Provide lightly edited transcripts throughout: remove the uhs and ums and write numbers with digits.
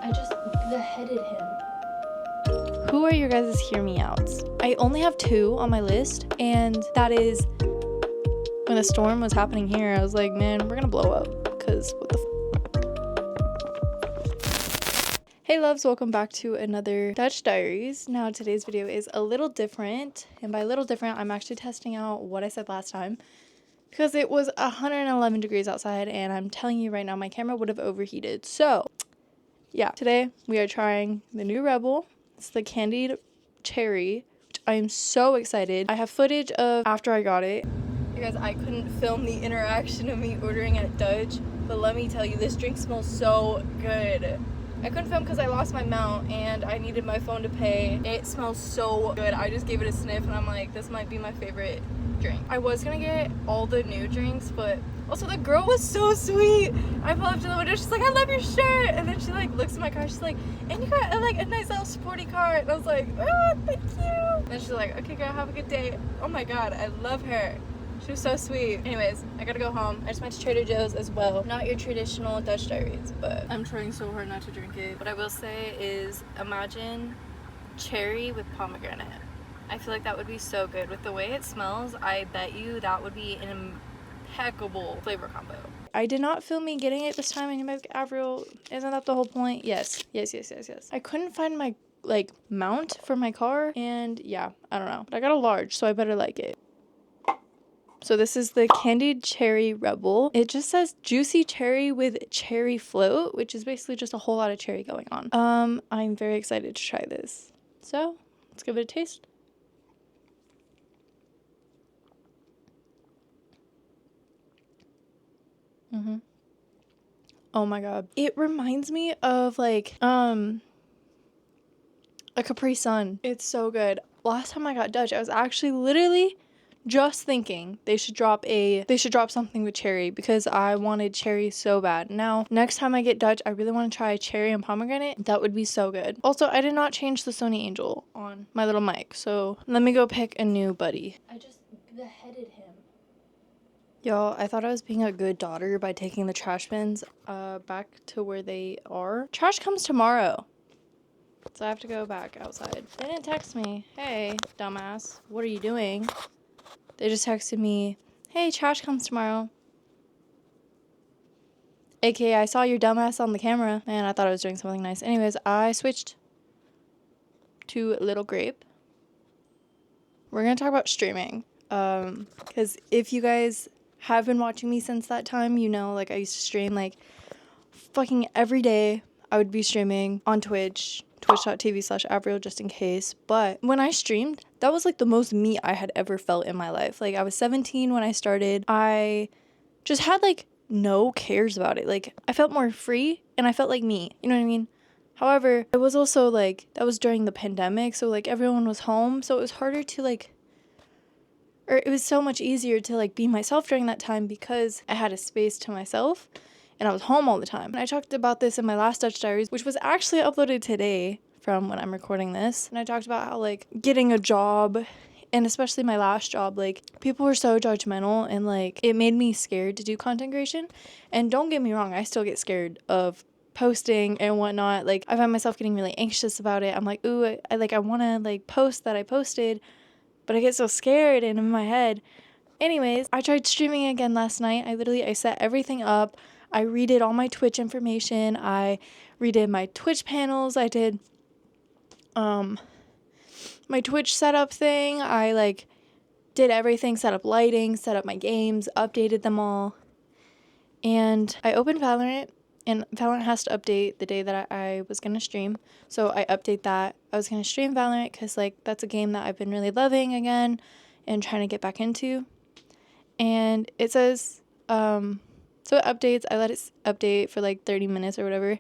I just beheaded him. Who are your guys' hear me outs? I only have 2 on my list, and that is when the storm was happening here, I was like, man, we're gonna blow up, because what the Hey loves, welcome back to another Dutch Diaries. Now today's video is a little different, and by a little different, I'm actually testing out what I said last time, because it was 111 degrees outside, and I'm telling you right now, my camera would have overheated. So yeah, today we are trying the new Rebel. It's the candied cherry, which I am so excited. I have footage of after I got it. You guys, I couldn't film the interaction of me ordering at Dutch, but let me tell you, this drink smells so good. I couldn't film because I lost my mount and I needed my phone to pay. It smells so good. I just gave it a sniff and I'm like, this might be my favorite drink. I was gonna get all the new drinks, but also the girl was so sweet. I pulled up to the window, she's like, I love your shirt. And then she like looks at my car, she's like, and you got a nice little sporty car. And I was like, oh, thank you. And she's like, okay girl, have a good day. Oh my God, I love her. She was so sweet. Anyways, I gotta go home. I just went to Trader Joe's as well. Not your traditional Dutch Diaries, but I'm trying so hard not to drink it. What I will say is, imagine cherry with pomegranate. I feel like that would be so good. With the way it smells, I bet you that would be an impeccable flavor combo. I did not film me getting it this time, and you might be Avril, isn't that the whole point? Yes. I couldn't find my mount for my car, and yeah, I don't know. But I got a large, so I better like it. So this is the candied cherry Rebel. It just says juicy cherry with cherry float, which is basically just a whole lot of cherry going on. I'm very excited to try this. So let's give it a taste. Oh my God. It reminds me of a Capri Sun. It's so good. Last time I got Dutch, I was actually literally just thinking they should drop something with cherry because I wanted cherry so bad. Now, next time I get Dutch, I really want to try cherry and pomegranate. That would be so good. Also, I did not change the Sony Angel on my little mic, so let me go pick a new buddy. I just beheaded him. Y'all, I thought I was being a good daughter by taking the trash bins back to where they are. Trash comes tomorrow, so I have to go back outside. They didn't text me. Hey, dumbass, what are you doing? They just texted me, hey, trash comes tomorrow. AKA, I saw your dumbass on the camera. Man, I thought I was doing something nice. Anyways, I switched to Little Grape. We're going to talk about streaming. Because if you guys have been watching me since that time, you know, I used to stream, fucking every day. I would be streaming on Twitch. Twitch.tv/Avril, just in case. But when I streamed, that was the most me I had ever felt in my life. I was 17 when I started. I just had no cares about it. I felt more free and I felt like me. You know what I mean? However, it was also that was during the pandemic, so everyone was home, so it was harder to or it was so much easier to be myself during that time because I had a space to myself. And I was home all the time. And I talked about this in my last Dutch Diaries, which was actually uploaded today from when I'm recording this. And I talked about how, getting a job, and especially my last job, people were so judgmental, and, it made me scared to do content creation. And don't get me wrong, I still get scared of posting and whatnot. I find myself getting really anxious about it. I'm like, ooh, I want to, post that I posted, but I get so scared and in my head. Anyways, I tried streaming again last night. I set everything up. I redid all my Twitch information. I redid my Twitch panels. I did my Twitch setup thing. I did everything, set up lighting, set up my games, updated them all. And I opened Valorant, and Valorant has to update the day that I was going to stream. So I update that. I was going to stream Valorant because that's a game that I've been really loving again and trying to get back into. And it says so it updates. I let it update for 30 minutes or whatever.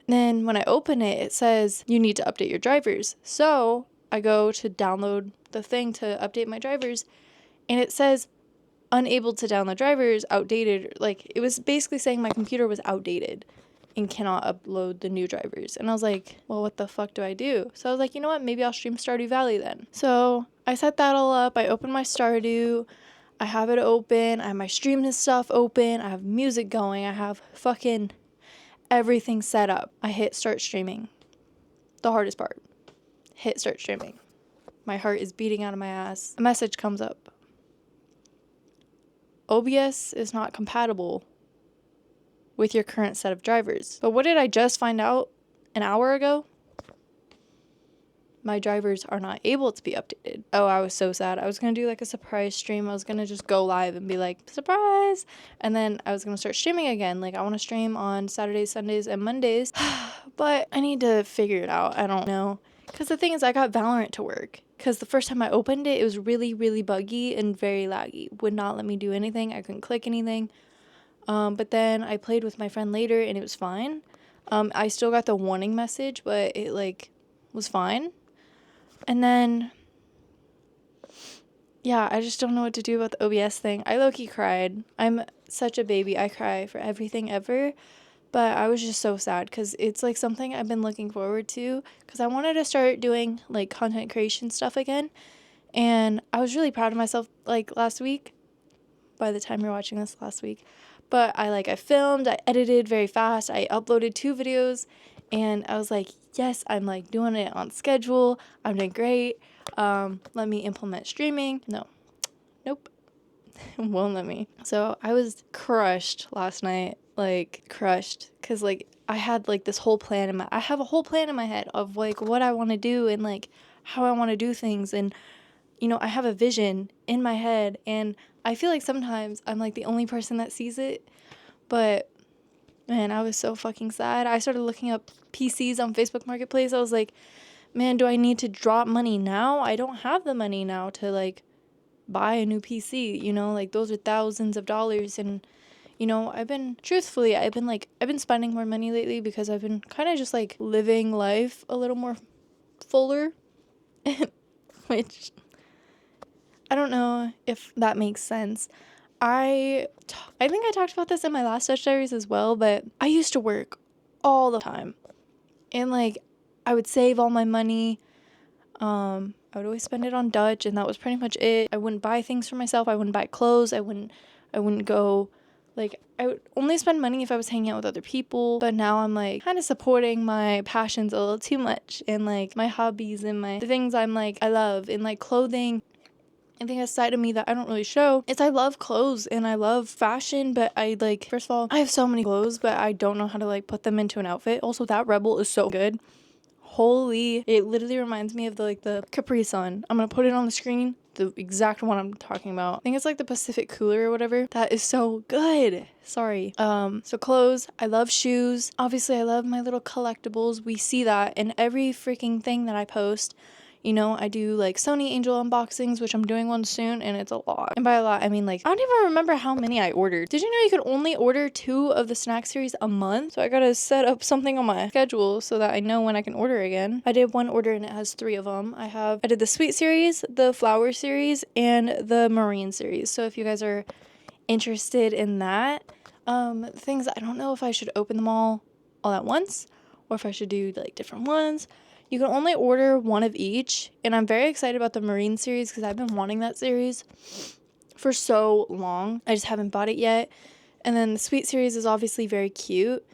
Then when I open it, it says you need to update your drivers. So I go to download the thing to update my drivers, and it says unable to download drivers, outdated. It was basically saying my computer was outdated and cannot upload the new drivers. And I was like, well, what the fuck do I do? So I was like, you know what? Maybe I'll stream Stardew Valley then. So I set that all up. I opened my Stardew. I have it open. I have my stream and stuff open. I have music going. I have fucking everything set up. I hit start streaming. The hardest part. Hit start streaming. My heart is beating out of my ass. A message comes up. OBS is not compatible with your current set of drivers. But what did I just find out an hour ago? My drivers are not able to be updated. Oh, I was so sad. I was going to do like a surprise stream. I was going to just go live and be like, surprise. And then I was going to start streaming again. Like I want to stream on Saturdays, Sundays, and Mondays. But I need to figure it out. I don't know. Because the thing is, I got Valorant to work. Because the first time I opened it, it was really, really buggy and very laggy. Would not let me do anything. I couldn't click anything. But then I played with my friend later and it was fine. I still got the warning message, but it like was fine. And then, yeah, I just don't know what to do about the OBS thing. I low-key cried. I'm such a baby. I cry for everything ever. But I was just so sad because it's like something I've been looking forward to because I wanted to start doing like content creation stuff again. And I was really proud of myself like last week, by the time you're watching this last week. But I filmed, I edited very fast. I uploaded 2 videos and I was like, yes, I'm like doing it on schedule. I'm doing great. Let me implement streaming. Nope. Won't let me. So I was crushed last night, like crushed. Cause like I had like this whole plan I have a whole plan in my head of like what I want to do and like how I want to do things. And, you know, I have a vision in my head and I feel like sometimes I'm like the only person that sees it. But man, I was so fucking sad. I started looking up PCs on Facebook Marketplace. I was like, man, do I need to drop money now? I don't have the money now to like buy a new PC, you know, like those are thousands of dollars. And, you know, I've been spending more money lately because I've been kind of just like living life a little more fuller, which I don't know if that makes sense. I think I talked about this in my last Dutch Diaries as well, but I used to work all the time. And like I would save all my money. I would always spend it on Dutch and that was pretty much it. I wouldn't buy things for myself. I wouldn't buy clothes. I wouldn't go like I would only spend money if I was hanging out with other people. But now I'm like kind of supporting my passions a little too much and like my hobbies and the things I'm like I love and like clothing. I think a side of me that I don't really show is I love clothes and I love fashion, but I like, first of all, I have so many clothes, but I don't know how to like put them into an outfit. Also, that Rebel is so good. Holy, it literally reminds me of the Capri Sun. I'm gonna put it on the screen, the exact one I'm talking about. I think it's like the Pacific Cooler or whatever. That is so good. Sorry. So clothes, I love shoes. Obviously, I love my little collectibles. We see that in every freaking thing that I post. You know, I do like Sony Angel unboxings, which I'm doing one soon, and it's a lot. And by a lot, I mean like, I don't even remember how many I ordered. Did you know you could only order 2 of the snack series a month? So I gotta set up something on my schedule so that I know when I can order again. I did one order and it has 3 of them. I did the sweet series, the flower series, and the marine series. So if you guys are interested in that, things, I don't know if I should open them all at once or if I should do like different ones. You can only order 1 of each, and I'm very excited about the Marine series because I've been wanting that series for so long. I just haven't bought it yet. And then the Sweet series is obviously very cute.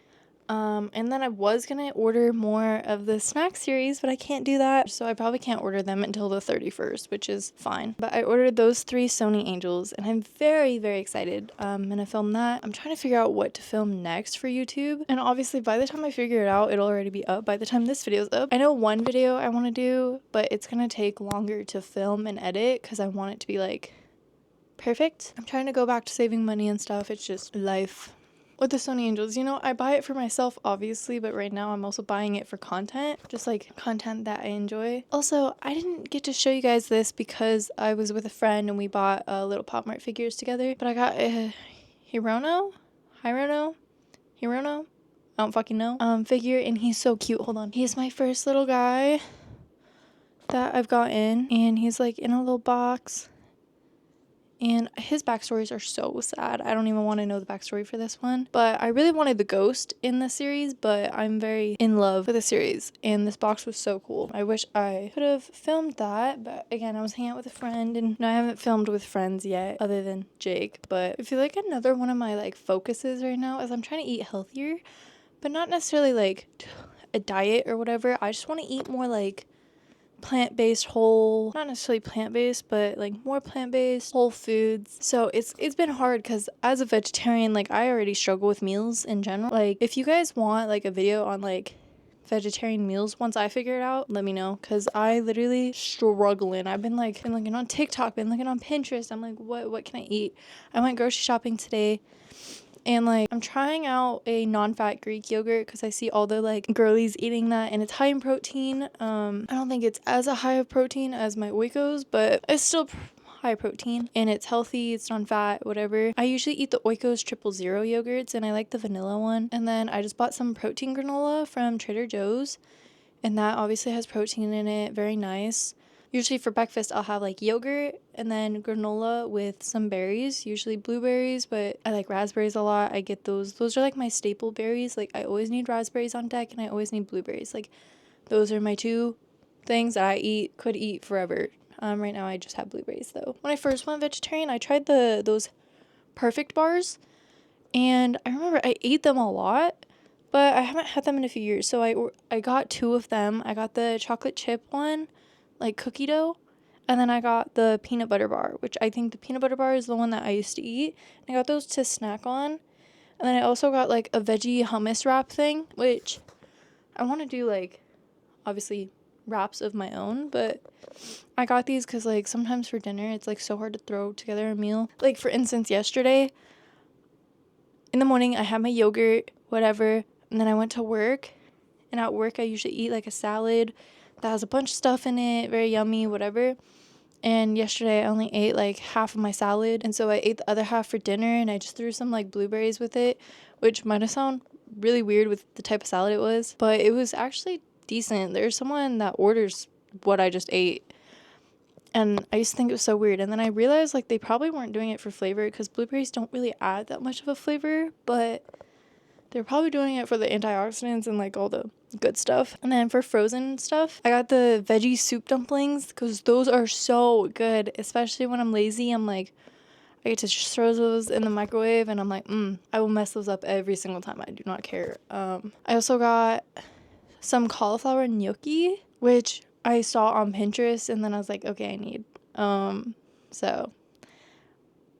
And then I was gonna order more of the snack series, but I can't do that. So I probably can't order them until the 31st, which is fine. But I ordered those 3 Sony Angels and I'm very, very excited. I'm gonna film that. I'm trying to figure out what to film next for YouTube. And obviously by the time I figure it out, it'll already be up by the time this video is up. I know one video I wanna do, but it's gonna take longer to film and edit because I want it to be like perfect. I'm trying to go back to saving money and stuff. It's just life. With the Sony Angels, you know, I buy it for myself, obviously, but right now I'm also buying it for content, just like content that I enjoy. Also, I didn't get to show you guys this because I was with a friend and we bought little Pop Mart figures together, but I got a Hirono, I don't fucking know, figure, and he's so cute. Hold on. He's my first little guy that I've gotten, and he's like in a little box. And his backstories are so sad. I don't even want to know the backstory for this one. But I really wanted the ghost in the series, but I'm very in love with the series. And this box was so cool. I wish I could have filmed that. But again, I was hanging out with a friend. And no, I haven't filmed with friends yet, other than Jake. But I feel like another one of my like focuses right now is I'm trying to eat healthier. but not necessarily like a diet or whatever. I just want to eat more like plant-based, whole, not necessarily plant-based, but like more plant-based whole foods. So it's been hard because as a vegetarian, like I already struggle with meals in general. Like if you guys want like a video on like vegetarian meals once I figure it out, let me know, because I literally struggling. I've been looking on TikTok, been looking on Pinterest. I'm like, what can I eat? I went grocery shopping today. And like I'm trying out a non-fat Greek yogurt because I see all the like girlies eating that, and it's high in protein. I don't think it's as a high of protein as my Oikos, but it's still high protein and it's healthy, it's non-fat, whatever. I usually eat the Oikos 000 yogurts and I like the vanilla one. And then I just bought some protein granola from Trader Joe's, and that obviously has protein in it, very nice. Usually for breakfast, I'll have like yogurt and then granola with some berries, usually blueberries, but I like raspberries a lot. I get those. Those are like my staple berries. Like I always need raspberries on deck and I always need blueberries. Like those are my two things that I could eat forever. Right now I just have blueberries though. When I first went vegetarian, I tried those perfect bars, and I remember I ate them a lot, but I haven't had them in a few years. So I got two of them. I got the chocolate chip one, like cookie dough, and then I got the peanut butter bar, which I think the peanut butter bar is the one that I used to eat. And I got those to snack on. And then I also got like a veggie hummus wrap thing, which I want to do like obviously wraps of my own, but I got these because like sometimes for dinner it's like so hard to throw together a meal. Like for instance, yesterday in the morning I had my yogurt, whatever, and then I went to work, and at work I usually eat like a salad that has a bunch of stuff in it, very yummy, whatever. And yesterday I only ate like half of my salad, and so I ate the other half for dinner, and I just threw some like blueberries with it, which might have sounded really weird with the type of salad it was, but it was actually decent. There's someone that orders what I just ate, and I used to think it was so weird, and then I realized like they probably weren't doing it for flavor because blueberries don't really add that much of a flavor, but they're probably doing it for the antioxidants and like all the good stuff. And then for frozen stuff, I got the veggie soup dumplings because those are so good, especially when I'm lazy. I'm like, I get to just throw those in the microwave and I'm like, I will mess those up every single time. I do not care. I also got some cauliflower gnocchi, which I saw on Pinterest, and then I was like, okay, I need. So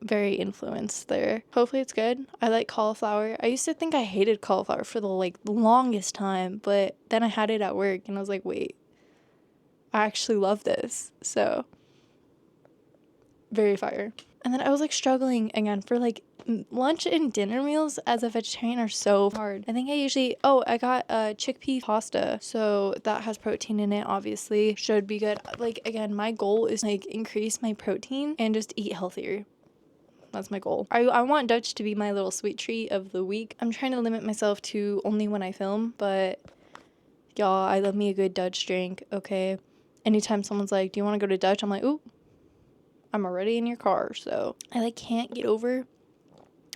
very influenced there. Hopefully it's good. I like cauliflower. I used to think I hated cauliflower for the like longest time, but then I had it at work and I was like, wait, I actually love this. So very fire. And then I was like struggling again for like lunch and dinner meals as a vegetarian are so hard. I think I got chickpea pasta, so that has protein in it, obviously should be good. Like again, my goal is like increase my protein and just eat healthier. That's my goal. I want Dutch to be my little sweet treat of the week. I'm trying to limit myself to only when I film, but y'all, I love me a good Dutch drink, okay? Anytime someone's like, do you want to go to Dutch? I'm like, ooh, I'm already in your car. So I like can't get over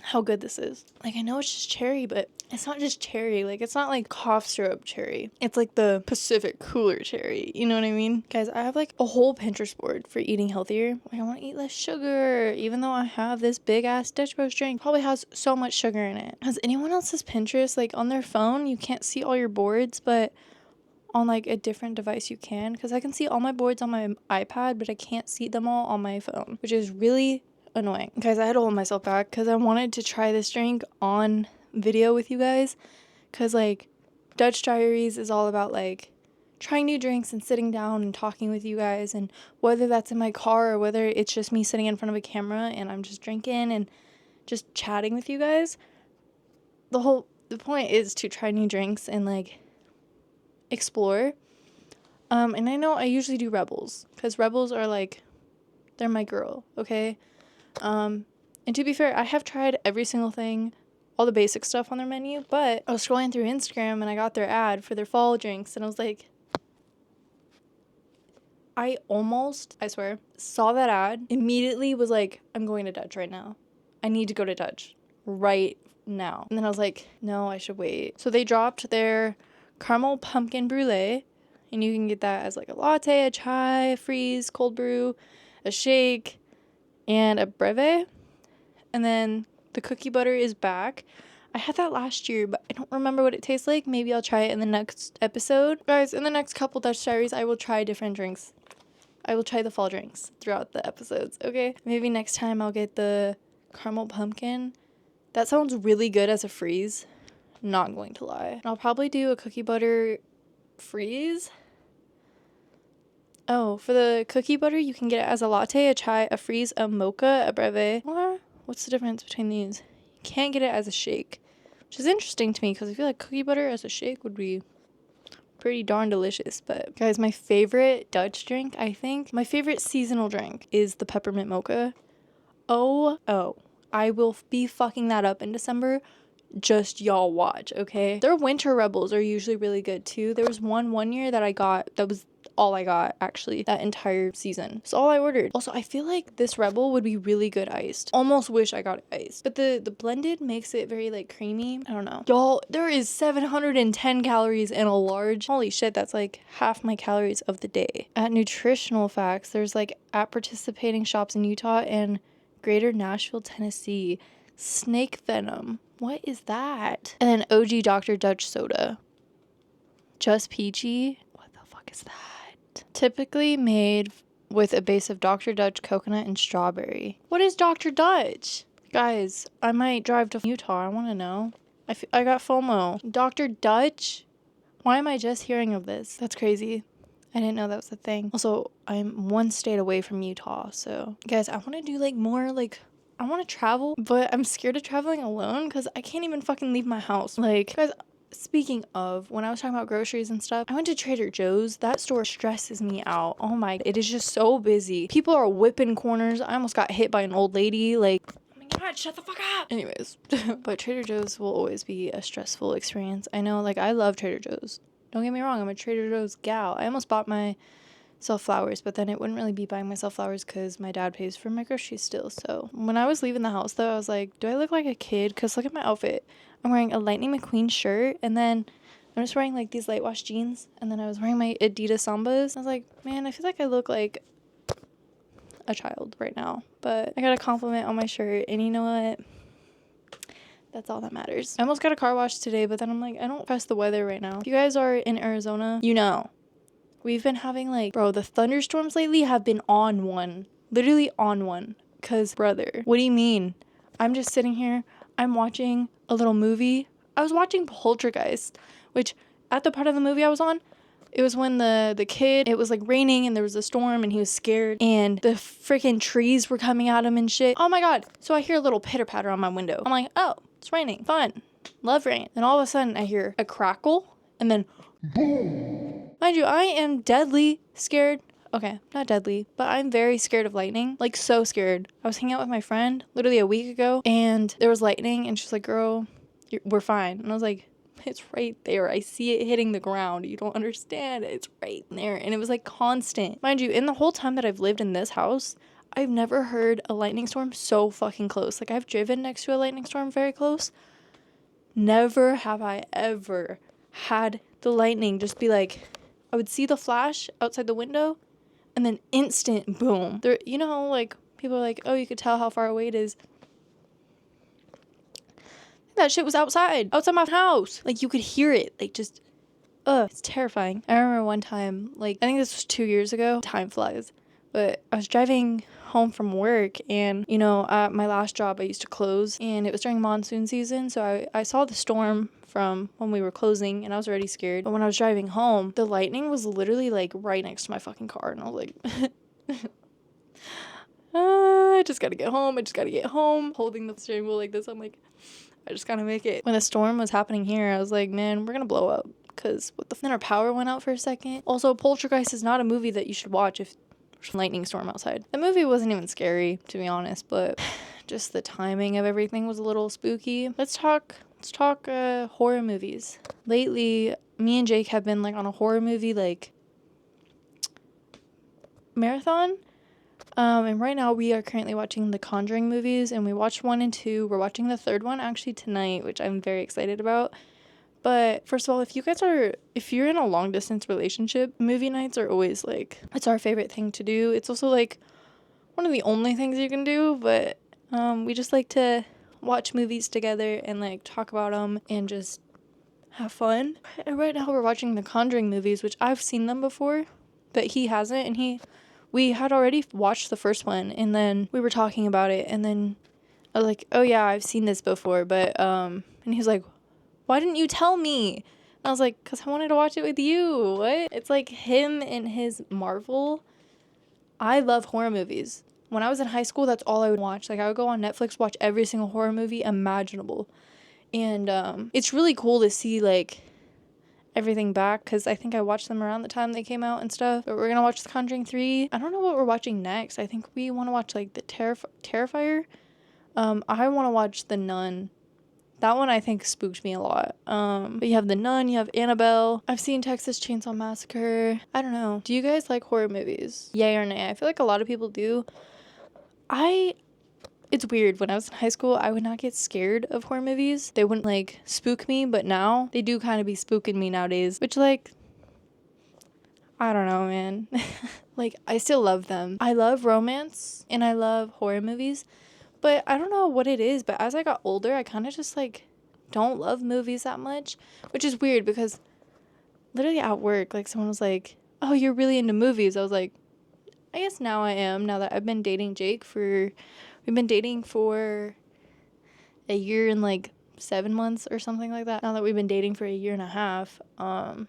how good this is. Like I know it's just cherry, but it's not just cherry. Like it's not like cough syrup cherry. It's like the Pacific cooler cherry. You know what I mean? Guys, I have like a whole Pinterest board for eating healthier. Like I want to eat less sugar, even though I have this big ass Dutch Bros drink. Probably has so much sugar in it. Has anyone else's Pinterest like on their phone? You can't see all your boards, but on like a different device you can, because I can see all my boards on my iPad, but I can't see them all on my phone, which is really annoying. Guys, I had to hold myself back because I wanted to try this drink on video with you guys, because like Dutch Diaries is all about like trying new drinks and sitting down and talking with you guys, and whether that's in my car or whether it's just me sitting in front of a camera and I'm just drinking and just chatting with you guys, the point is to try new drinks and like explore. And I know I usually do Rebels because Rebels are like, they're my girl, okay? And to be fair, I have tried every single thing, all the basic stuff on their menu, but I was scrolling through Instagram and I got their ad for their fall drinks, and I was like, I swear, saw that ad, immediately was like, I'm going to Dutch right now. I need to go to Dutch right now. And then I was like, no, I should wait. So they dropped their caramel pumpkin brulee, and you can get that as like a latte, a chai, a freeze, cold brew, a shake, and a breve. And then the cookie butter is back. I had that last year, but I don't remember what it tastes like. Maybe I'll try it in the next episode. Guys, in the next couple Dutch Diaries, I will try different drinks. I will try the fall drinks throughout the episodes, okay? Maybe next time I'll get the caramel pumpkin. That sounds really good as a freeze. Not going to lie. And I'll probably do a cookie butter freeze. Oh, for the cookie butter, you can get it as a latte, a chai, a freeze, a mocha, a breve. What's the difference between these? You can't get it as a shake, which is interesting to me because I feel like cookie butter as a shake would be pretty darn delicious. But guys, my favorite Dutch drink, I think, my favorite seasonal drink is the peppermint mocha. Oh, I will be fucking that up in December. Just y'all watch, okay? Their winter rebels are usually really good too. There was one year that I got, that was all I got actually that entire season. It's all I ordered. Also, I feel like this rebel would be really good iced. Almost wish I got it iced. But the blended makes it very like creamy. I don't know. Y'all, there is 710 calories in a large. Holy shit, that's like half my calories of the day. At nutritional facts, there's like at participating shops in Utah and Greater Nashville, Tennessee. Snake venom. What is that? And then OG Dr. Dutch soda. Just peachy. What the fuck is that? Typically made with a base of Dr. Dutch coconut and strawberry. What is Dr. Dutch? Guys, I might drive to Utah. I want to know. I got FOMO. Dr. Dutch? Why am I just hearing of this? That's crazy. I didn't know that was a thing. Also, I'm one state away from Utah. So, guys, I want to do like more like... I want to travel, but I'm scared of traveling alone because I can't even fucking leave my house. Like, guys, speaking of, when I was talking about groceries and stuff, I went to Trader Joe's. That store stresses me out. Oh my, it is just so busy. People are whipping corners. I almost got hit by an old lady. Like, oh my God, shut the fuck up. Anyways, but Trader Joe's will always be a stressful experience. I know, like, I love Trader Joe's. Don't get me wrong, I'm a Trader Joe's gal. I almost bought myself flowers, but then it wouldn't really be buying myself flowers because my dad pays for my groceries still. So when I was leaving the house though, I was like, do I look like a kid? Because look at my outfit. I'm wearing a Lightning McQueen shirt, and then I'm just wearing like these light wash jeans, and then I was wearing my Adidas Sambas. I was like, man, I feel like I look like a child right now, but I got a compliment on my shirt, and you know what? That's all that matters. I almost got a car wash today, but then I'm like, I don't trust the weather right now. If you guys are in Arizona, you know. We've been having like, bro, the thunderstorms lately have been on one. Literally on one. Cause, brother, what do you mean? I'm just sitting here. I'm watching a little movie. I was watching Poltergeist, which at the part of the movie I was on, it was when the kid, it was like raining and there was a storm and he was scared and the freaking trees were coming at him and shit. Oh my God. So I hear a little pitter patter on my window. I'm like, oh, it's raining. Fun. Love rain. Then all of a sudden I hear a crackle and then boom. Mind you, I am deadly scared. Okay, not deadly, but I'm very scared of lightning. Like, so scared. I was hanging out with my friend literally a week ago, and there was lightning, and she's like, girl, we're fine. And I was like, it's right there. I see it hitting the ground. You don't understand. It's right there. And it was, like, constant. Mind you, in the whole time that I've lived in this house, I've never heard a lightning storm so fucking close. Like, I've driven next to a lightning storm very close. Never have I ever had the lightning just be like... I would see the flash outside the window and then instant boom. There, you know how like people are like, oh, you could tell how far away it is. That shit was outside my house. Like you could hear it. Like just, it's terrifying. I remember one time, like I think this was 2 years ago. Time flies. But I was driving home from work and, you know, at my last job I used to close and it was during monsoon season. So I saw the storm from when we were closing and I was already scared. But when I was driving home, the lightning was literally like right next to my fucking car and I was like, I just gotta get home. Holding the steering wheel like this, I'm like, I just gotta make it. When the storm was happening here, I was like, man, we're gonna blow up. Because then our power went out for a second. Also, Poltergeist is not a movie that you should watch if there's a lightning storm outside. The movie wasn't even scary, to be honest, but just the timing of everything was a little spooky. Let's talk horror movies. Lately, me and Jake have been like on a horror movie like marathon. And right now we are currently watching the Conjuring movies and we watched 1 and 2. We're watching the third one actually tonight, which I'm very excited about. But first of all, if you're in a long distance relationship, movie nights are always like, it's our favorite thing to do. It's also like one of the only things you can do, but we just like to watch movies together and like talk about them and just have fun. And right now we're watching the Conjuring movies, which I've seen them before, but he hasn't. And we had already watched the first one, and then we were talking about it, and then I was like, oh yeah, I've seen this before, but and he was like, why didn't you tell me? And I was like, because I wanted to watch it with you. What? It's like him and his Marvel. I love horror movies. When I was in high school, that's all I would watch. Like, I would go on Netflix, watch every single horror movie imaginable. And it's really cool to see, like, everything back, because I think I watched them around the time they came out and stuff. But we're going to watch The Conjuring 3. I don't know what we're watching next. I think we want to watch, like, The Terrifier. I want to watch The Nun. That one I think spooked me a lot. But you have The Nun, you have Annabelle. I've seen Texas Chainsaw Massacre. I don't know. Do you guys like horror movies? Yay or nay? I feel like a lot of people do. It's weird. When I was in high school, I would not get scared of horror movies. They wouldn't, like, spook me, but now they do kind of be spooking me nowadays, which, like, I don't know, man. Like, I still love them. I love romance and I love horror movies, but I don't know what it is, but as I got older, I kind of just, like, don't love movies that much, which is weird because literally at work, like, someone was like, oh, you're really into movies. I was like, I guess now I am, now that I've been dating Jake we've been dating for a year and, like, 7 months or something like that. Now that we've been dating for a year and a half, I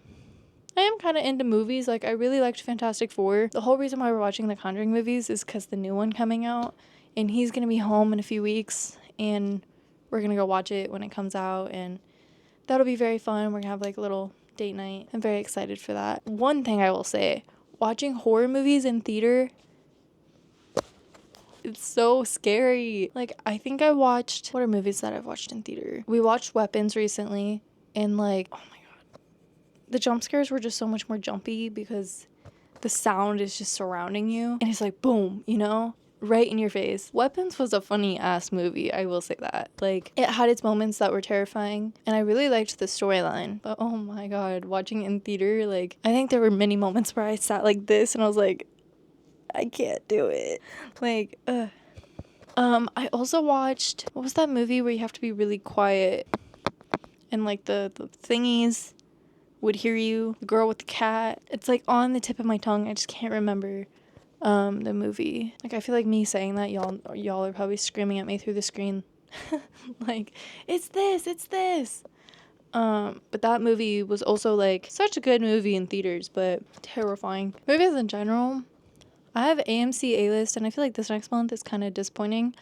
am kind of into movies. Like, I really liked Fantastic Four. The whole reason why we're watching the Conjuring movies is because the new one coming out, and he's going to be home in a few weeks, and we're going to go watch it when it comes out, and that'll be very fun. We're going to have, like, a little date night. I'm very excited for that. One thing I will say, watching horror movies in theater, it's so scary. Like, I think what are movies that I've watched in theater? We watched Weapons recently, and, like, oh my god. The jump scares were just so much more jumpy because the sound is just surrounding you, and it's like, boom, you know? Right in your face. Weapons was a funny ass movie, I will say that. Like, it had its moments that were terrifying, and I really liked the storyline. But oh my god, watching it in theater, like, I think there were many moments where I sat like this, and I was like, I can't do it. Like, ugh. I also watched, what was that movie where you have to be really quiet and, like, the thingies would hear you? The girl with the cat. It's, like, on the tip of my tongue. I just can't remember the movie. Like, I feel like me saying that, y'all are probably screaming at me through the screen. Like, it's this. But that movie was also, like, such a good movie in theaters, but terrifying. Movies in general, I have AMC A-list, and I feel like this next month is kind of disappointing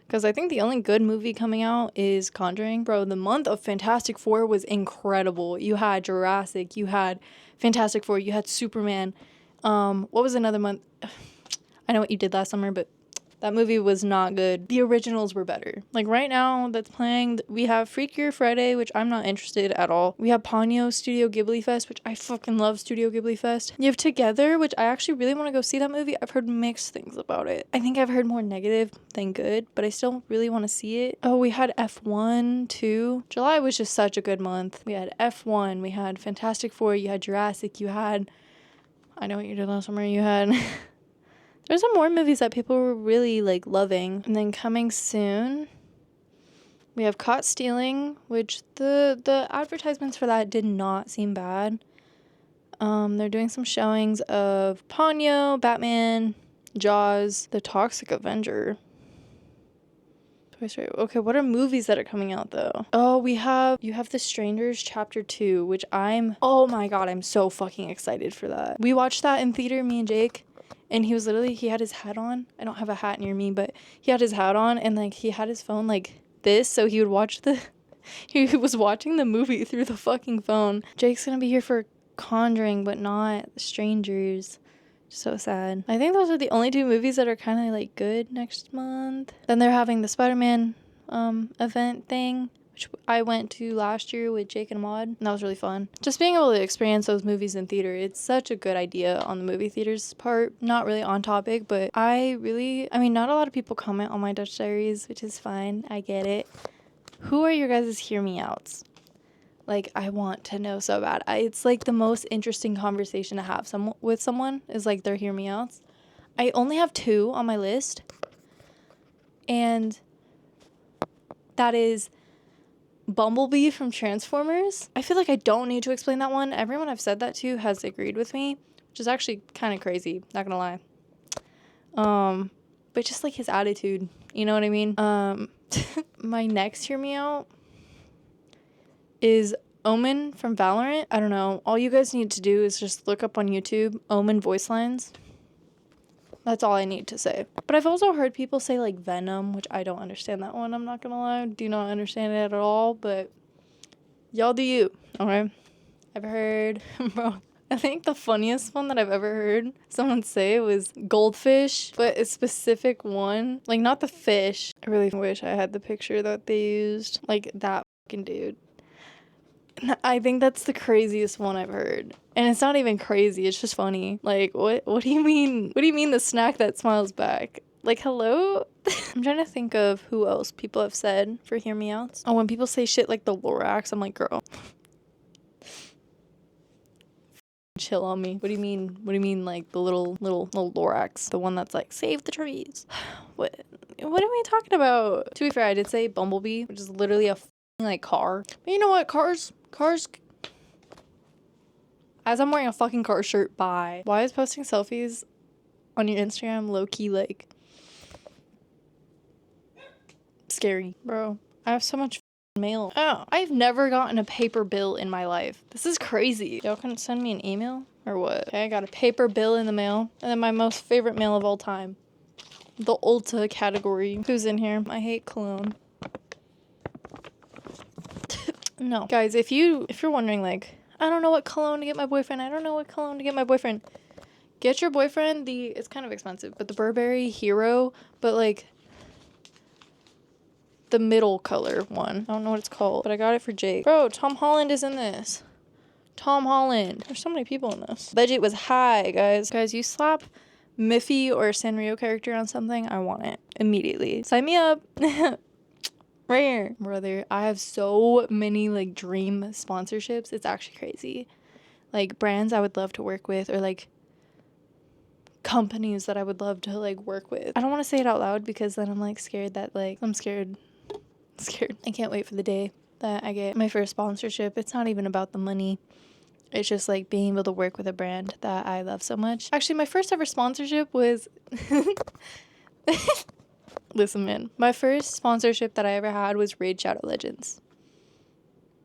because I think the only good movie coming out is Conjuring. Bro, the month of Fantastic Four was incredible. You had Jurassic, you had Fantastic Four, you had Superman. What was another month? I know what you did last summer, but that movie was not good. The originals were better. Like, right now that's playing, we have Freakier Friday, which I'm not interested at all. We have Ponyo Studio Ghibli Fest, which I fucking love Studio Ghibli Fest. You have Together, which I actually really want to go see that movie. I've heard mixed things about it. I think I've heard more negative than good, but I still really want to see it. Oh, we had F1 too. July was just such a good month. We had F1, we had Fantastic Four, you had Jurassic, you had, I know what you did last summer, you had... There's some more movies that people were really, like, loving. And then coming soon, we have Caught Stealing, which the advertisements for that did not seem bad. They're doing some showings of Ponyo, Batman, Jaws, The Toxic Avenger. Toy Story. Okay, what are movies that are coming out, though? Oh, you have The Strangers Chapter 2, which oh my god, I'm so fucking excited for that. We watched that in theater, me and Jake. And he had his hat on. I don't have a hat near me, but he had his hat on, and, like, he had his phone like this, so he was watching the movie through the fucking phone. Jake's gonna be here for Conjuring, but not Strangers. So sad. I think those are the only two movies that are kind of, like, good next month. Then they're having the Spider-Man event thing, which I went to last year with Jake and Maud, and that was really fun. Just being able to experience those movies in theater, it's such a good idea on the movie theaters part. Not really on topic, but not a lot of people comment on my Dutch Diaries, which is fine. I get it. Who are your guys' hear me outs? Like, I want to know so bad. It's, like, the most interesting conversation to have with someone is, like, their hear me outs. I only have 2 on my list, and that is Bumblebee from Transformers. I feel like I don't need to explain that one. Everyone I've said that to has agreed with me, which is actually kind of crazy, not gonna lie. But just like his attitude, you know what I mean? My next hear me out is Omen from Valorant. I don't know. All you guys need to do is just look up on YouTube Omen voice lines. That's all I need to say. But I've also heard people say like Venom, which I don't understand that one. I'm not gonna lie. Do not understand it at all. But y'all do you. Okay. I've heard, bro. I think the funniest one that I've ever heard someone say was goldfish, but a specific one. Like not the fish. I really wish I had the picture that they used. Like that fucking dude. I think that's the craziest one I've heard. And it's not even crazy, it's just funny. Like, what do you mean? What do you mean the snack that smiles back? Like, hello? I'm trying to think of who else people have said for hear me outs. Oh, when people say shit like the Lorax, I'm like, girl. Chill on me. What do you mean? What do you mean like the little Lorax? The one that's like, save the trees. What am I talking about? To be fair, I did say Bumblebee, which is literally a like car. But you know what? Cars. As I'm wearing a fucking car shirt, bye. Why is posting selfies on your Instagram low-key, like, scary? Bro, I have so much mail. Oh, I've never gotten a paper bill in my life. This is crazy. Y'all can send me an email or what? Okay, I got a paper bill in the mail. And then my most favorite mail of all time. The Ulta category. Who's in here? I hate cologne. No. Guys, if you're wondering, like, I don't know what cologne to get my boyfriend. Get your boyfriend it's kind of expensive, but the Burberry Hero, but like the middle color one. I don't know what it's called, but I got it for Jake. Bro, Tom Holland is in this. Tom Holland. There's so many people in this. Budget was high, guys. Guys, you slap Miffy or a Sanrio character on something, I want it immediately. Sign me up. Right here. Brother, I have so many like dream sponsorships. It's actually crazy. Like brands I would love to work with, or like companies that I would love to like work with. I don't want to say it out loud because then I'm like scared that like I'm scared. I can't wait for the day that I get my first sponsorship. It's not even about the money. It's just like being able to work with a brand that I love so much. Actually, my first ever sponsorship was listen, man. My first sponsorship that I ever had was Raid Shadow Legends.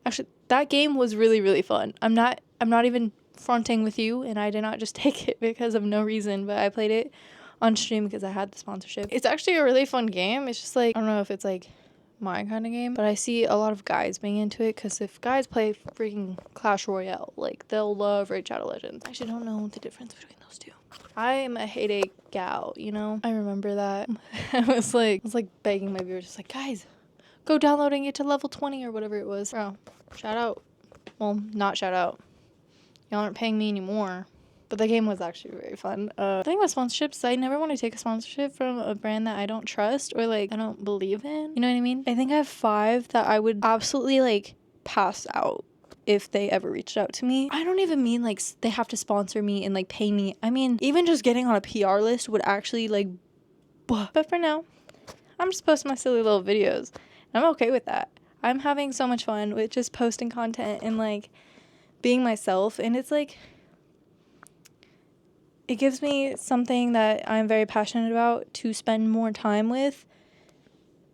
Actually, that game was really, really fun. I'm not even fronting with you, and I did not just take it because of no reason, but I played it on stream because I had the sponsorship. It's actually a really fun game. It's just like, I don't know if it's like my kind of game, but I see a lot of guys being into it because if guys play freaking Clash Royale, like they'll love Raid Shadow Legends. I actually don't know the difference between those two. I am a heyday gal, you know? I remember that. I was like begging my viewers, just like, guys, go download and get to level 20 or whatever it was. Bro, shout out. Well, not shout out. Y'all aren't paying me anymore. But the game was actually very fun. The thing with sponsorships, I never want to take a sponsorship from a brand that I don't trust or like I don't believe in. You know what I mean? I think I have 5 that I would absolutely like pass out if they ever reached out to me. I don't even mean like they have to sponsor me and like pay me. I mean, even just getting on a PR list would actually like, but for now, I'm just posting my silly little videos. And I'm okay with that. I'm having so much fun with just posting content and like being myself. And it's like, it gives me something that I'm very passionate about to spend more time with.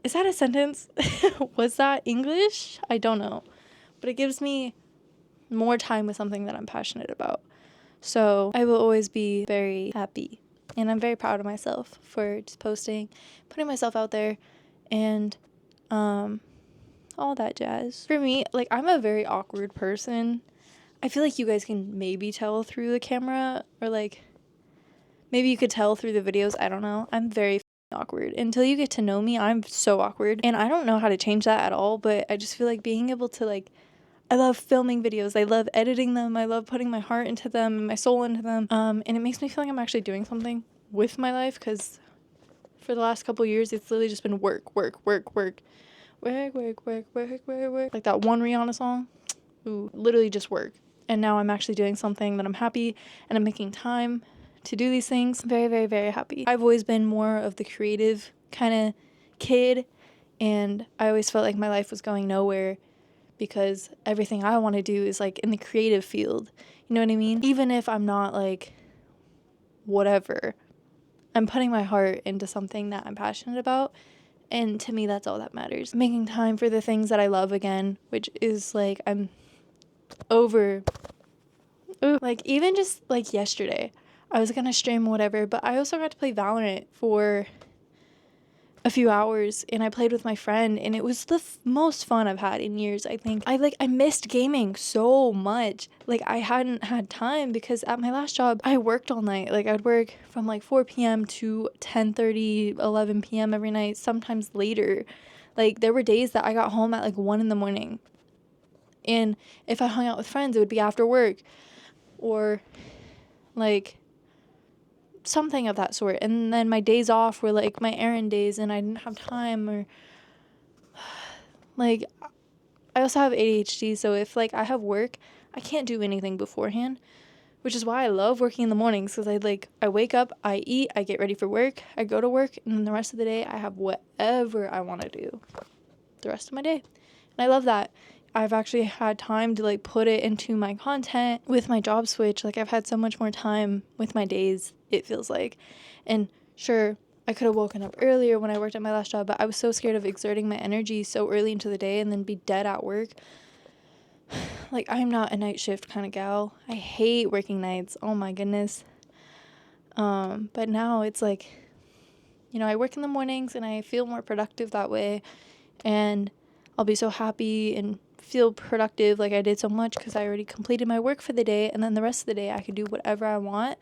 Is that a sentence? Was that English? I don't know. But it gives me more time with something that I'm passionate about. So I will always be very happy. And I'm very proud of myself for just posting, putting myself out there, and all that jazz. For me, like, I'm a very awkward person. I feel like you guys can maybe tell through the camera, or like maybe you could tell through the videos. I don't know. I'm very awkward. Until you get to know me, I'm so awkward. And I don't know how to change that at all, but I just feel like being able to like, I love filming videos. I love editing them. I love putting my heart into them and my soul into them. And it makes me feel like I'm actually doing something with my life, because for the last couple years, it's literally just been work. Like that one Rihanna song. Ooh, literally just work. And now I'm actually doing something that I'm happy, and I'm making time to do these things. Very, very, very happy. I've always been more of the creative kind of kid, And I always felt like my life was going nowhere because everything I want to do is like in the creative field. You know what I mean? Even if I'm not like whatever, I'm putting my heart into something that I'm passionate about. And to me, that's all that matters. Making time for the things that I love again, which is like I'm over. Ooh, like even just like yesterday, I was gonna stream whatever, but I also got to play Valorant for a few hours, and I played with my friend, and it was the most fun I've had in years. I think I missed gaming so much. Like I hadn't had time because at my last job I worked all night. Like I'd work from like 4 p.m. to 10:30, 11 p.m. every night, sometimes later. Like there were days that I got home at like 1 in the morning, and if I hung out with friends it would be after work or like something of that sort. And then my days off were like my errand days and I didn't have time, or like I also have ADHD, so if like I have work, I can't do anything beforehand, which is why I love working in the mornings, because I wake up, I eat, I get ready for work, I go to work, and then the rest of the day I have whatever I want to do the rest of my day. And I love that. I've actually had time to like put it into my content with my job switch. Like I've had so much more time with my days, it feels like. And sure, I could have woken up earlier when I worked at my last job, but I was so scared of exerting my energy so early into the day and then be dead at work. Like I'm not a night shift kind of gal. I hate working nights. Oh my goodness. But now it's like, you know, I work in the mornings and I feel more productive that way, and I'll be so happy and feel productive, like I did so much because I already completed my work for the day, and then the rest of the day I can do whatever I want.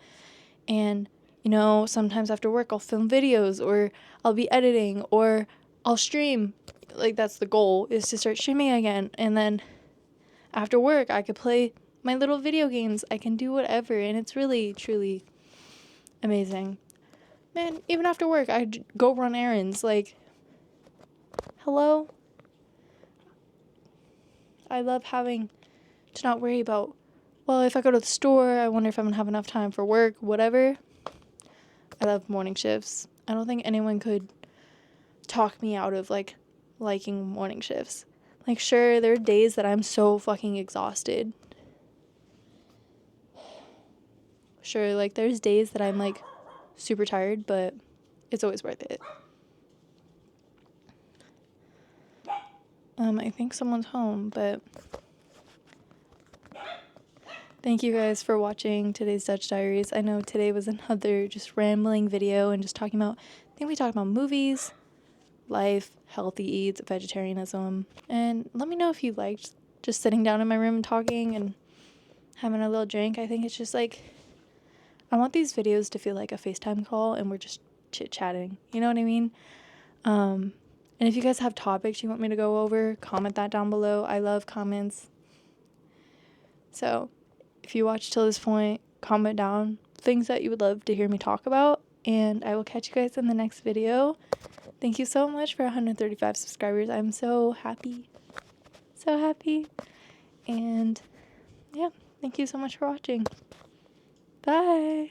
And you know, sometimes after work I'll film videos, or I'll be editing, or I'll stream. Like that's the goal, is to start streaming again. And then after work I could play my little video games, I can do whatever, and it's really truly amazing. Man, even after work I go run errands. Like hello, I love having to not worry about, well, if I go to the store, I wonder if I'm going to have enough time for work, whatever. I love morning shifts. I don't think anyone could talk me out of, like, liking morning shifts. Like, sure, there are days that I'm so fucking exhausted. Sure, like, there's days that I'm, like, super tired, but it's always worth it. I think someone's home, but thank you guys for watching today's Dutch Diaries. I know today was another just rambling video and just talking about, I think we talked about movies, life, healthy eats, vegetarianism. And let me know if you liked just sitting down in my room and talking and having a little drink. I think it's just like, I want these videos to feel like a FaceTime call and we're just chit-chatting. You know what I mean? And if you guys have topics you want me to go over, comment that down below. I love comments. So if you watched till this point, comment down things that you would love to hear me talk about, and I will catch you guys in the next video. Thank you so much for 135 subscribers. I'm so happy. So happy. And yeah, thank you so much for watching. Bye.